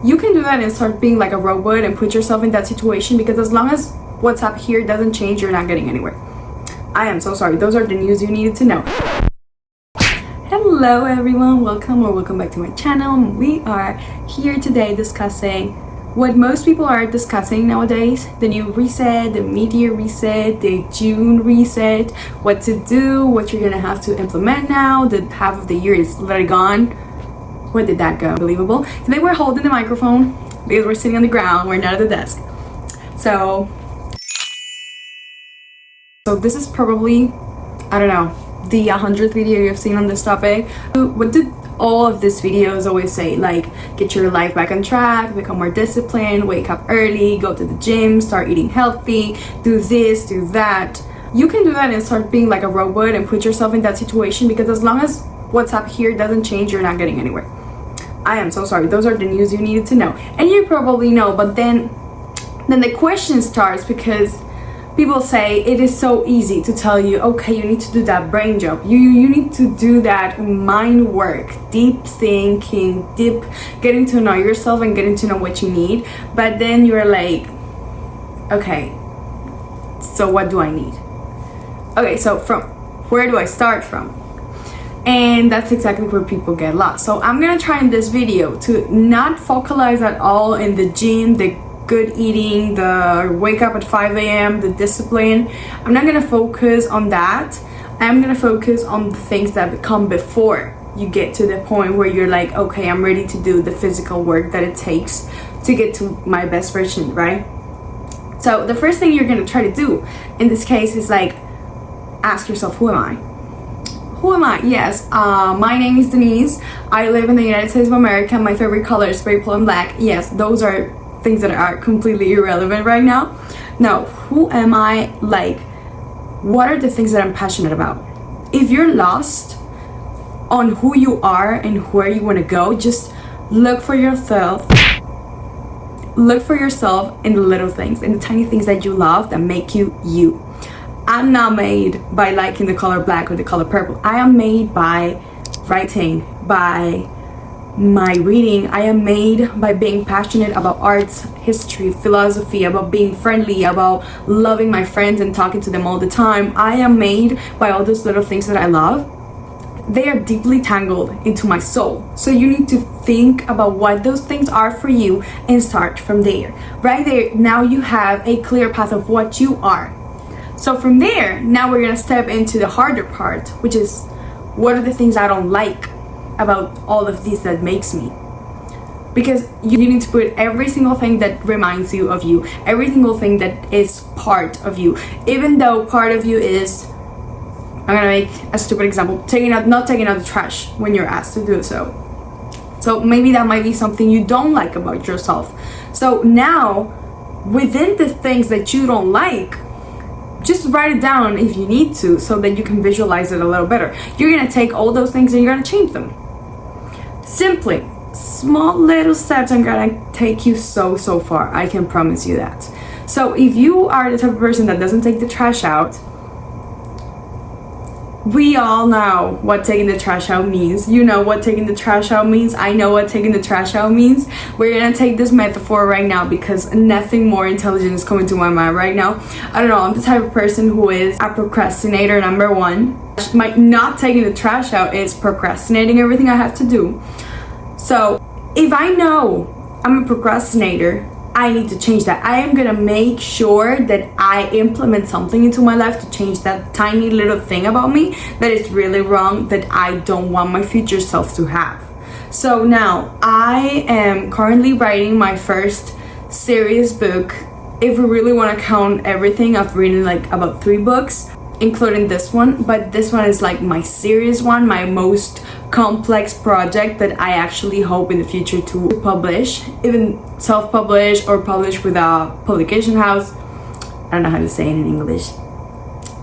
You can do that and start being like a robot and put yourself in that situation, because as long as what's up here doesn't change, you're not getting anywhere. I am so sorry. Those are the news you needed to know. Hello everyone, welcome back to my channel. We are here today discussing what most people are discussing nowadays: the new reset, the mid-year reset, the June reset, what to do, what you're gonna have to implement now that half of the year is literally gone. Where did that go? Unbelievable. Today we're holding the microphone because we're sitting on the ground, we're not at the desk. So this is probably, I don't know, the 100th video you've seen on this topic. What did all of these videos always say? Like, get your life back on track, become more disciplined, wake up early, go to the gym, start eating healthy, do this, do that. You can do that and start being like a robot and put yourself in that situation, because as long as what's up here doesn't change, you're not getting anywhere. I am so sorry. Those are the news you needed to know. And you probably know, but then the question starts, because people say it is so easy to tell you, okay, you need to do that brain job, you need to do that mind work, deep thinking, deep getting to know yourself and getting to know what you need. But then you're like, okay, so what do I need? Okay, so from where do I start from? And that's exactly where people get lost. So I'm gonna try in this video to not focalize at all in the gym, the good eating, the wake up at 5 a.m, the discipline. I'm not gonna focus on that. I'm gonna focus on the things that come before you get to the point where you're like, okay, I'm ready to do the physical work that it takes to get to my best version, right? So the first thing you're gonna try to do in this case is like, ask yourself, who am I? Who am I? Yes, my name is Denise. I live in the United States of America. My favorite color is purple and black. Yes, those are things that are completely irrelevant right now. Now, who am I? Like, what are the things that I'm passionate about? If you're lost on who you are and where you want to go, just look for yourself. Look for yourself in the little things, in the tiny things that you love that make you you. I'm not made by liking the color black or the color purple. I am made by writing, by my reading. I am made by being passionate about arts, history, philosophy, about being friendly, about loving my friends and talking to them all the time. I am made by all those little things that I love. They are deeply tangled into my soul. So you need to think about what those things are for you and start from there. Right there, now you have a clear path of what you are. So from there, now we're gonna step into the harder part, which is, what are the things I don't like about all of this that makes me? Because you need to put every single thing that reminds you of you, every single thing that is part of you, even though part of you is, I'm gonna make a stupid example, not taking out the trash when you're asked to do so. So maybe that might be something you don't like about yourself. So now, within the things that you don't like, just write it down if you need to, so that you can visualize it a little better. You're gonna take all those things and you're gonna change them. Simply, small little steps are gonna take you so far. I can promise you that. So if you are the type of person that doesn't take the trash out, we all know what taking the trash out means. You know what taking the trash out means. I know what taking the trash out means. We're gonna take this metaphor right now because nothing more intelligent is coming to my mind right now. I don't know, I'm the type of person who is a procrastinator, number one. My not taking the trash out is procrastinating everything I have to do. So if I know I'm a procrastinator, I need to change that. I am gonna make sure that I implement something into my life to change that tiny little thing about me that is really wrong, that I don't want my future self to have. So now I am currently writing my first serious book. If we really want to count everything, I've written like about 3 books, including this one, but this one is like my serious one, my most complex project that I actually hope in the future to publish, even self-publish or publish with a publication house. I don't know how to say it in English.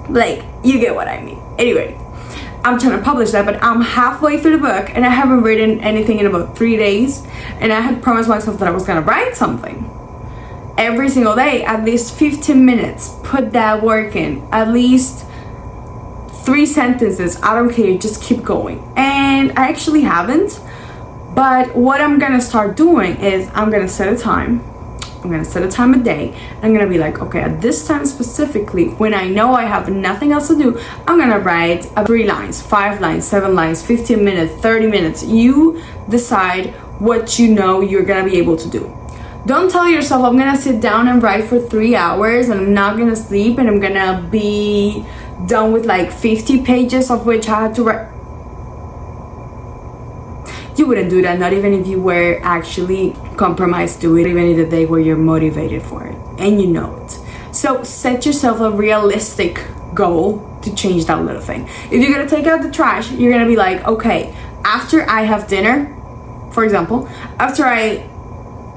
Like, you get what I mean. Anyway, I'm trying to publish that, but I'm halfway through the book and I haven't written anything in about 3 days, and I had promised myself that I was gonna write something every single day, at least 15 minutes. Put that work in, at least 3 sentences, I don't care, just keep going. And I actually haven't, But what I'm gonna start doing is I'm gonna set a time. I'm gonna set a time a day. And I'm gonna be like, okay, at this time specifically, when I know I have nothing else to do, I'm gonna write 3 lines, 5 lines, 7 lines, 15 minutes, 30 minutes. You decide what you know you're gonna be able to do. Don't tell yourself, I'm gonna sit down and write for 3 hours and I'm not gonna sleep and I'm gonna be done with like 50 pages of which I had to write. You wouldn't do that, not even if you were actually compromised to it, even in the day where you're motivated for it and you know it. So set yourself a realistic goal to change that little thing. If you're gonna take out the trash, you're gonna be like, okay, after I have dinner, for example, after I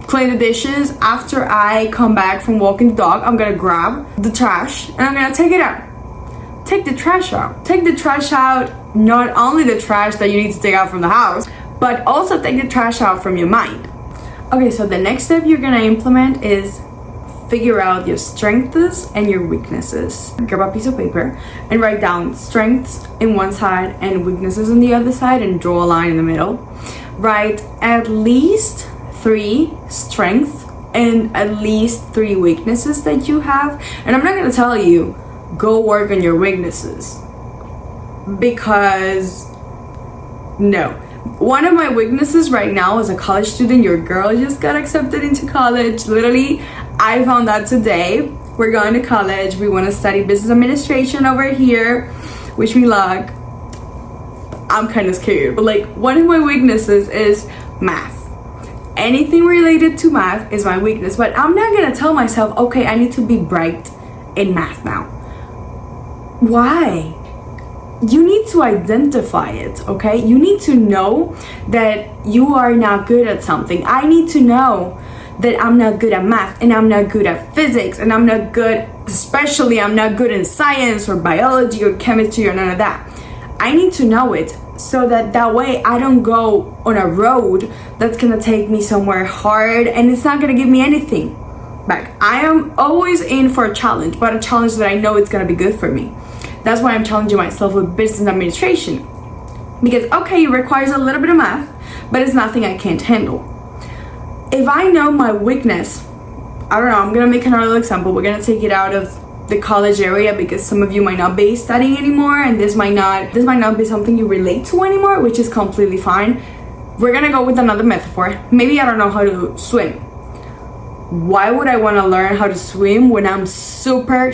clean the dishes, after I come back from walking the dog, I'm gonna grab the trash and I'm gonna take it out. Take the trash out. Take the trash out, not only the trash that you need to take out from the house, but also take the trash out from your mind. Okay, so the next step you're gonna implement is figure out your strengths and your weaknesses. Grab a piece of paper and write down strengths in one side and weaknesses on the other side and draw a line in the middle. Write at least 3 strengths and at least 3 weaknesses that you have. And I'm not gonna tell you, go work on your weaknesses, because no. One of my weaknesses right now as a college student, your girl just got accepted into college. Literally, I found out today. We're going to college. We want to study business administration over here. Wish me luck. I'm kind of scared, but like one of my weaknesses is math. Anything related to math is my weakness, but I'm not gonna tell myself, okay, I need to be bright in math now. Why? You need to identify it, okay? You need to know that you are not good at something. I need to know that I'm not good at math and I'm not good at physics and I'm not good, especially I'm not good in science or biology or chemistry or none of that. I need to know it so that way I don't go on a road that's gonna take me somewhere hard and it's not gonna give me anything back. I am always in for a challenge, but a challenge that I know it's gonna be good for me. That's why I'm challenging myself with business administration. Because, okay, it requires a little bit of math, but it's nothing I can't handle. If I know my weakness, I don't know, I'm gonna make another example. We're gonna take it out of the college area because some of you might not be studying anymore and this might not be something you relate to anymore, which is completely fine. We're gonna go with another metaphor. Maybe I don't know how to swim. Why would I want to learn how to swim when I'm super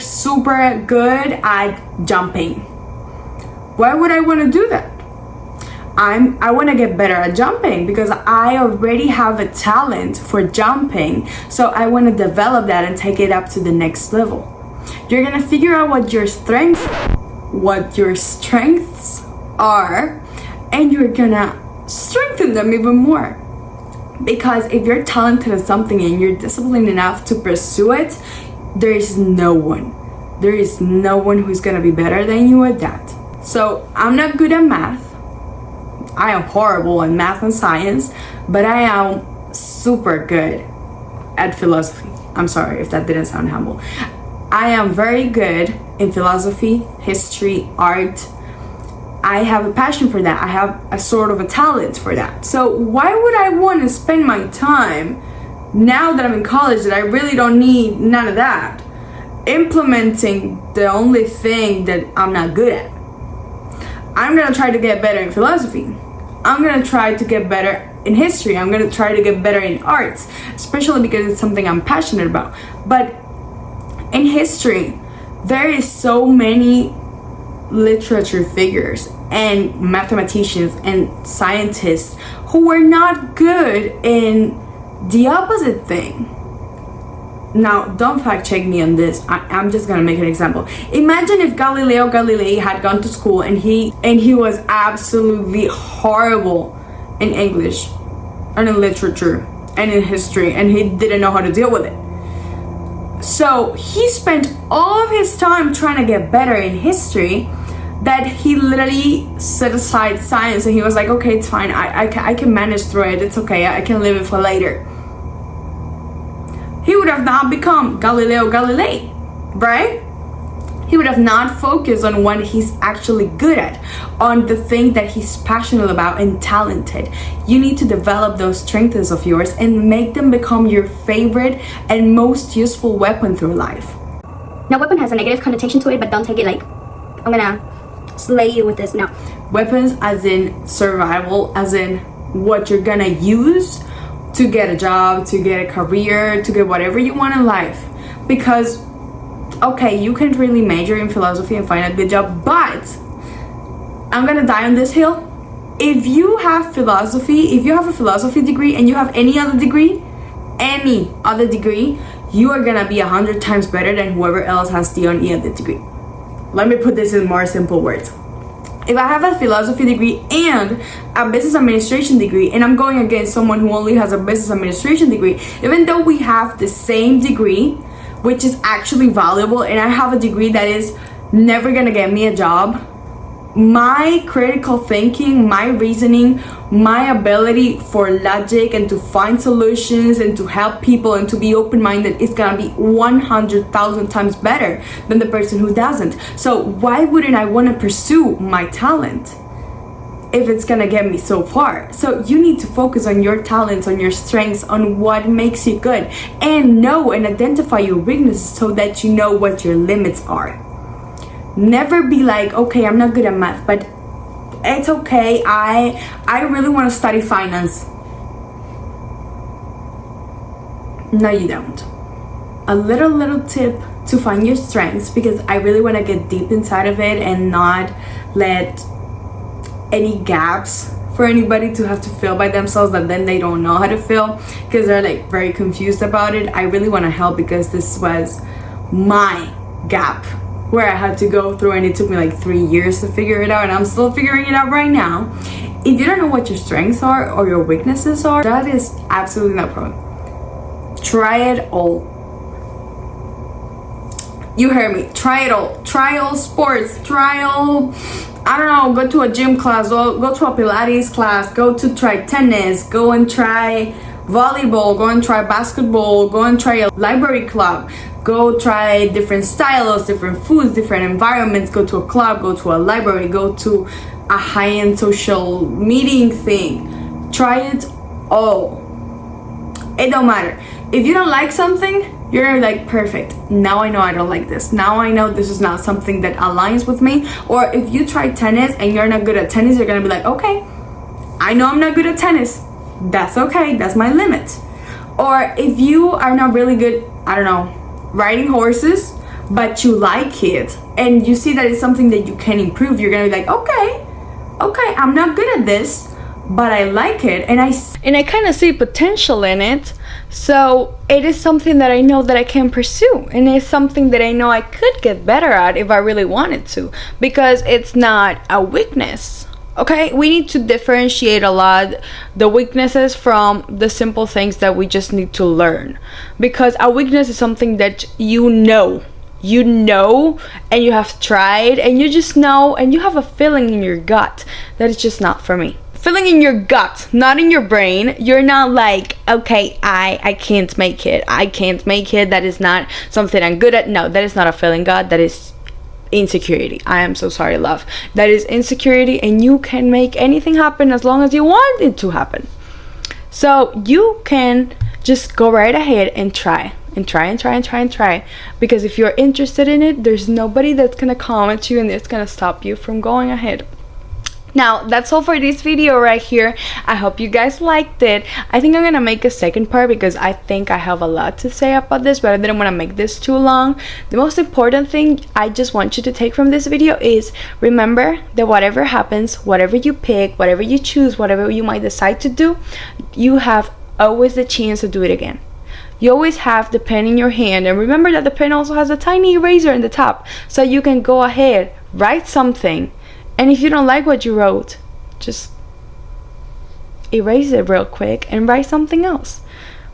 good at jumping? Why would I want to do that? I want to get better at jumping because I already have a talent for jumping, so I want to develop that and take it up to the next level. You're gonna figure out what your strengths are, and you're gonna strengthen them even more. Because if you're talented at something and you're disciplined enough to pursue it, there is no one who's gonna be better than you at that. So I'm not good at math. I am horrible at math and science, but I am super good at philosophy. I'm sorry if that didn't sound humble. I am very good in philosophy, history, art. I have a passion for that. I have a sort of a talent for that. So why would I want to spend my time now that I'm in college that I really don't need none of that, implementing the only thing that I'm not good at? I'm gonna try to get better in philosophy. I'm gonna try to get better in history. I'm gonna try to get better in arts, especially because it's something I'm passionate about. But in history, there is so many literature figures and mathematicians and scientists who were not good in the opposite thing. Now, don't fact check me on this. I'm just gonna make an example. Imagine if Galileo Galilei had gone to school and he was absolutely horrible in English and in literature and in history, and he didn't know how to deal with it. So he spent all of his time trying to get better in history that he literally set aside science and he was like, okay, it's fine, I can manage through it, it's okay, I can leave it for later. He would have not become Galileo Galilei, right? He would have not focused on what he's actually good at, on the thing that he's passionate about and talented. You need to develop those strengths of yours and make them become your favorite and most useful weapon through life. Now, weapon has a negative connotation to it, but don't take it like, I'm gonna slay you with this. No. Weapons as in survival, as in what you're gonna use to get a job, to get a career, to get whatever you want in life. Because okay, you can really major in philosophy and find a good job, but I'm gonna die on this hill. If you have philosophy, if you have a philosophy degree and you have any other degree, you are gonna be 100 times better than whoever else has the only other degree. Let me put this in more simple words. If I have a philosophy degree and a business administration degree, and I'm going against someone who only has a business administration degree, even though we have the same degree, which is actually valuable, and I have a degree that is never gonna get me a job, my critical thinking, my reasoning, my ability for logic and to find solutions and to help people and to be open-minded is gonna be 100,000 times better than the person who doesn't. So why wouldn't I want to pursue my talent if it's gonna get me so far? So you need to focus on your talents, on your strengths, on what makes you good, and know and identify your weaknesses so that you know what your limits are. Never be like, okay, I'm not good at math, but it's okay, I really want to study finance. No, you don't. A little tip to find your strengths, because I really want to get deep inside of it and not let any gaps for anybody to have to fill by themselves that then they don't know how to fill because they're like very confused about it. I really want to help because this was my gap where I had to go through, and it took me like 3 years to figure it out, and I'm still figuring it out right now. If you don't know what your strengths are or your weaknesses are, that is absolutely not a problem. Try it all. You heard me. Try it all. Try all sports. Try all, I don't know, go to a gym class, go to a Pilates class, go to try tennis, go and try volleyball, go and try basketball, go and try a library club, go try different styles, different foods, different environments, go to a club, go to a library, go to a high-end social meeting thing. Try it all. It don't matter. If you don't like something, you're like, perfect, now I know I don't like this. Now I know this is not something that aligns with me. Or if you try tennis and you're not good at tennis, you're gonna be like, okay, I know I'm not good at tennis. That's okay, that's my limit. Or if you are not really good, I don't know, riding horses, but you like it and you see that it's something that you can improve, you're gonna be like, okay, I'm not good at this, but I like it, and I kind of see potential in it. So it is something that I know that I can pursue, and it's something that I know I could get better at if I really wanted to, because it's not a weakness. Okay, we need to differentiate a lot the weaknesses from the simple things that we just need to learn, because a weakness is something that you know and you have tried and you just know and you have a feeling in your gut that it's just not for me. Feeling in your gut, not in your brain. You're not like, okay, I can't make it, that is not something I'm good at. No, that is not a feeling, God, that is insecurity. I am so sorry, love. That is insecurity, and you can make anything happen as long as you want it to happen. So you can just go right ahead and try, because if you're interested in it, there's nobody that's gonna come at you and it's gonna stop you from going ahead. Now, that's all for this video right here. I hope you guys liked it. I think I'm gonna make a second part because I think I have a lot to say about this, but I didn't want to make this too long. The most important thing I just want you to take from this video is remember that whatever happens, whatever you pick, whatever you choose, whatever you might decide to do, you have always the chance to do it again. You always have the pen in your hand, and remember that the pen also has a tiny eraser in the top, so you can go ahead, write something, and if you don't like what you wrote, just erase it real quick and write something else.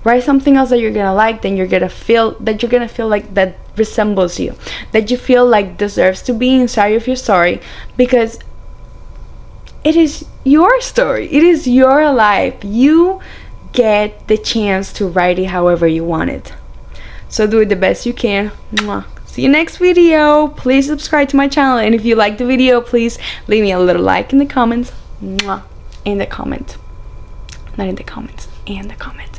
Write something else that you're gonna like, then you're gonna feel like that resembles you, that you feel like deserves to be inside of your story, because it is your story, it is your life. You get the chance to write it however you want it. So do it the best you can. Mwah. see you next video. Please subscribe to my channel, and if you like the video, please leave me a little like in the comments. Mwah. In the comment, not in the comments, in the comment.